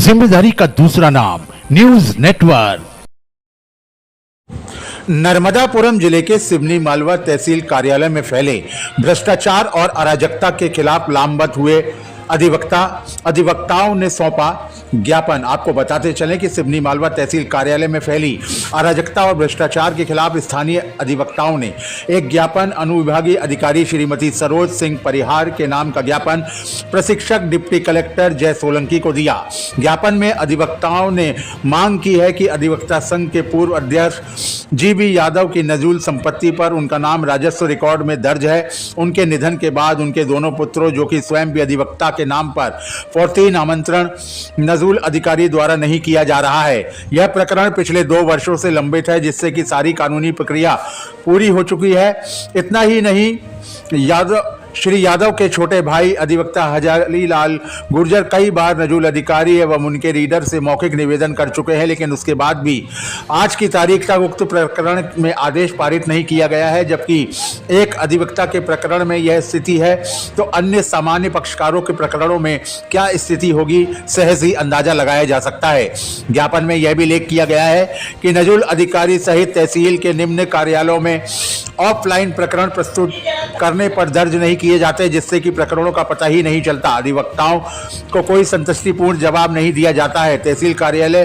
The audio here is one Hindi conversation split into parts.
जिम्मेदारी का दूसरा नाम न्यूज नेटवर्क। नर्मदापुरम जिले के सिवनी मालवा तहसील कार्यालय में फैले भ्रष्टाचार और अराजकता के खिलाफ लामबंद हुए अधिवक्ताओं ने सौंपा ज्ञापन। आपको बताते चलें कि सिवनी मालवा तहसील कार्यालय में फैली अराजकता और भ्रष्टाचार के खिलाफ स्थानीय अधिवक्ताओं ने एक ज्ञापन अनुविभागीय अधिकारी श्रीमती सरोज सिंह परिहार के नाम का ज्ञापन प्रशिक्षक डिप्टी कलेक्टर जय सोलंकी को दिया। ज्ञापन में अधिवक्ताओं ने मांग की है कि अधिवक्ता संघ के पूर्व अध्यक्ष जीबी यादव की नजूल संपत्ति पर उनका नाम राजस्व रिकॉर्ड में दर्ज है। उनके निधन के बाद उनके दोनों पुत्रों जो कि स्वयं भी अधिवक्ता के नाम पर 14 आमंत्रण नजूल अधिकारी द्वारा नहीं किया जा रहा है। यह प्रकरण पिछले 2 वर्षों से लंबित है, जिससे कि सारी कानूनी प्रक्रिया पूरी हो चुकी है। इतना ही नहीं, श्री यादव के छोटे भाई अधिवक्ता हजारी लाल गुर्जर कई बार नजूल अधिकारी एवं उनके रीडर से मौखिक निवेदन कर चुके हैं, लेकिन उसके बाद भी आज की तारीख तक उक्त प्रकरण में आदेश पारित नहीं किया गया है। जबकि एक अधिवक्ता के प्रकरण में यह स्थिति है, तो अन्य सामान्य पक्षकारों के प्रकरणों में क्या स्थिति होगी, सहज ही अंदाजा लगाया जा सकता है। ज्ञापन में यह भी उल्लेख किया गया है कि नजूल अधिकारी सहित तहसील के निम्न कार्यालयों में ऑफलाइन प्रकरण प्रस्तुत करने पर दर्ज नहीं किए जाते, जिससे कि प्रकरणों का पता ही नहीं चलता। अधिवक्ताओं को कोई संतुष्टिपूर्ण जवाब नहीं दिया जाता है। तहसील कार्यालय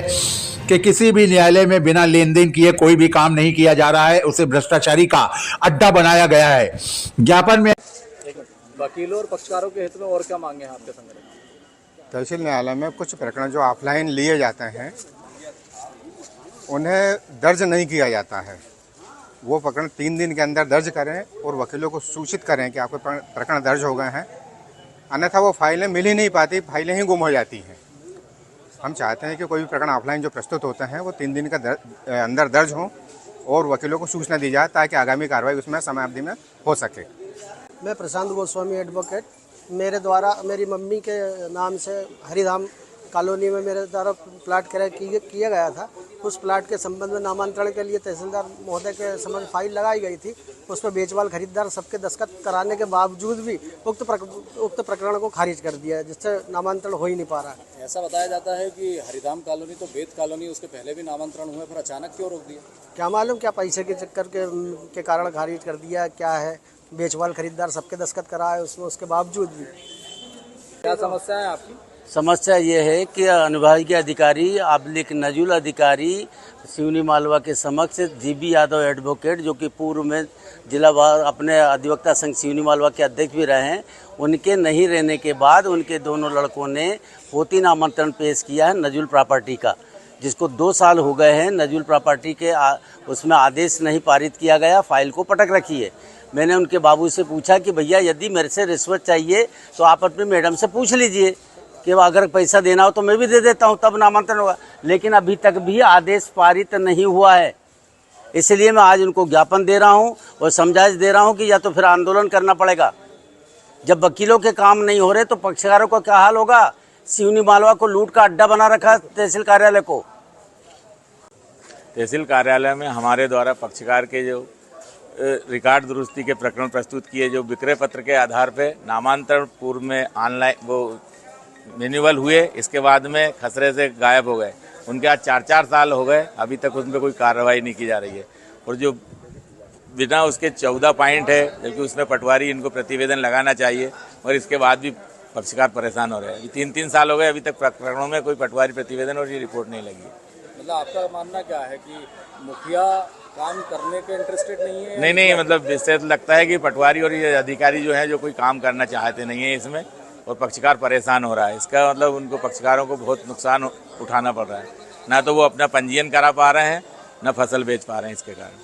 के किसी भी न्यायालय में बिना लेन देन किए कोई भी काम नहीं किया जा रहा है, उसे भ्रष्टाचारी का अड्डा बनाया गया है। ज्ञापन में वकीलों और पक्षकारों के हित में और क्या मांगे हैं आपके संगठन? तहसील न्यायालय में कुछ प्रकरण जो ऑफलाइन लिए जाते हैं उन्हें दर्ज नहीं किया जाता है। वो प्रकरण 3 दिन के अंदर दर्ज करें और वकीलों को सूचित करें कि आपके प्रकरण दर्ज हो गए हैं, अन्यथा वो फाइलें मिल ही नहीं पाती, फाइलें ही गुम हो जाती हैं। हम चाहते हैं कि कोई भी प्रकरण ऑफलाइन जो प्रस्तुत होते हैं वो 3 दिन का अंदर दर्ज हों और वकीलों को सूचना दी जाए, ताकि आगामी कार्रवाई उसमें समयावधि में हो सके। मैं प्रशांत गोस्वामी एडवोकेट, मेरे द्वारा मेरी मम्मी के नाम से हरिधाम कॉलोनी में मेरे द्वारा प्लाट क्रय किया गया था। उस प्लाट के संबंध में नामांतरण के लिए तहसीलदार महोदय के समझ फाइल लगाई गई थी। उस पर बेचवाल खरीदार सबके दस्तखत कराने के बावजूद भी उक्त प्रकरण को खारिज कर दिया है, जिससे नामांतरण हो ही नहीं पा रहा है। ऐसा बताया जाता है कि हरिधाम कॉलोनी तो बेत कॉलोनी, उसके पहले भी नामांतरण हुए, फिर अचानक क्यों रोक दिया? क्या मालूम, क्या पैसे के चक्कर के कारण खारिज कर दिया, क्या है। बेचवाल खरीदार सबके दस्तखत कराए उसमें, उसके बावजूद भी। क्या समस्या है आपकी? समस्या ये है कि अनुभागीय अधिकारी आबलिक नजूल अधिकारी सिवनी मालवा के समक्ष जीबी यादव एडवोकेट, जो कि पूर्व में जिलावार अपने अधिवक्ता संघ सिवनी मालवा के अध्यक्ष भी रहे हैं, उनके नहीं रहने के बाद उनके दोनों लड़कों ने 14 आमंत्रण पेश किया है नजूल प्रॉपर्टी का, जिसको 2 साल हो गए हैं। नजूल प्रॉपर्टी के उसमें आदेश नहीं पारित किया गया, फाइल को पटक रखी है। मैंने उनके बाबू से पूछा कि भैया यदि मेरे से रिश्वत चाहिए तो आप अपनी मैडम से पूछ लीजिए कि अगर पैसा देना हो तो मैं भी दे देता हूं, तब नामांतरण होगा। लेकिन अभी तक भी आदेश पारित नहीं हुआ है। इसलिए मैं आज उनको ज्ञापन दे रहा हूं और समझाइश दे रहा हूं कि या तो फिर आंदोलन करना पड़ेगा। जब वकीलों के काम नहीं हो रहे तो पक्षकारों का क्या हाल होगा। सिवनी मालवा को लूट का अड्डा बना रखा तहसील कार्यालय को। तहसील कार्यालय में हमारे द्वारा पक्षकार के जो रिकॉर्ड दुरुस्ती के प्रकरण प्रस्तुत किए, जो विक्रय पत्र के आधार पर नामांतरण पूर्व में ऑनलाइन वो मैन्युअल हुए, इसके बाद में खसरे से गायब हो गए। उनके आज 4-4 साल हो गए, अभी तक उन पर कोई कार्रवाई नहीं की जा रही है। और जो बिना उसके 14 पॉइंट है, जबकि उसमें पटवारी इनको प्रतिवेदन लगाना चाहिए, और इसके बाद भी पक्षकार परेशान हो रहे हैं। 3-3 साल हो गए, अभी तक प्रकरणों में कोई पटवारी प्रतिवेदन और ये रिपोर्ट नहीं लगी। मतलब आपका मानना क्या है कि मुखिया काम करने के इंटरेस्टेड नहीं है? नहीं, मतलब इससे लगता है कि पटवारी और ये अधिकारी जो है जो कोई काम करना चाहते नहीं है इसमें, और पक्षकार परेशान हो रहा है। इसका मतलब उनको पक्षकारों को बहुत नुकसान उठाना पड़ रहा है। ना तो वो अपना पंजीयन करा पा रहे हैं, ना फसल बेच पा रहे हैं इसके कारण।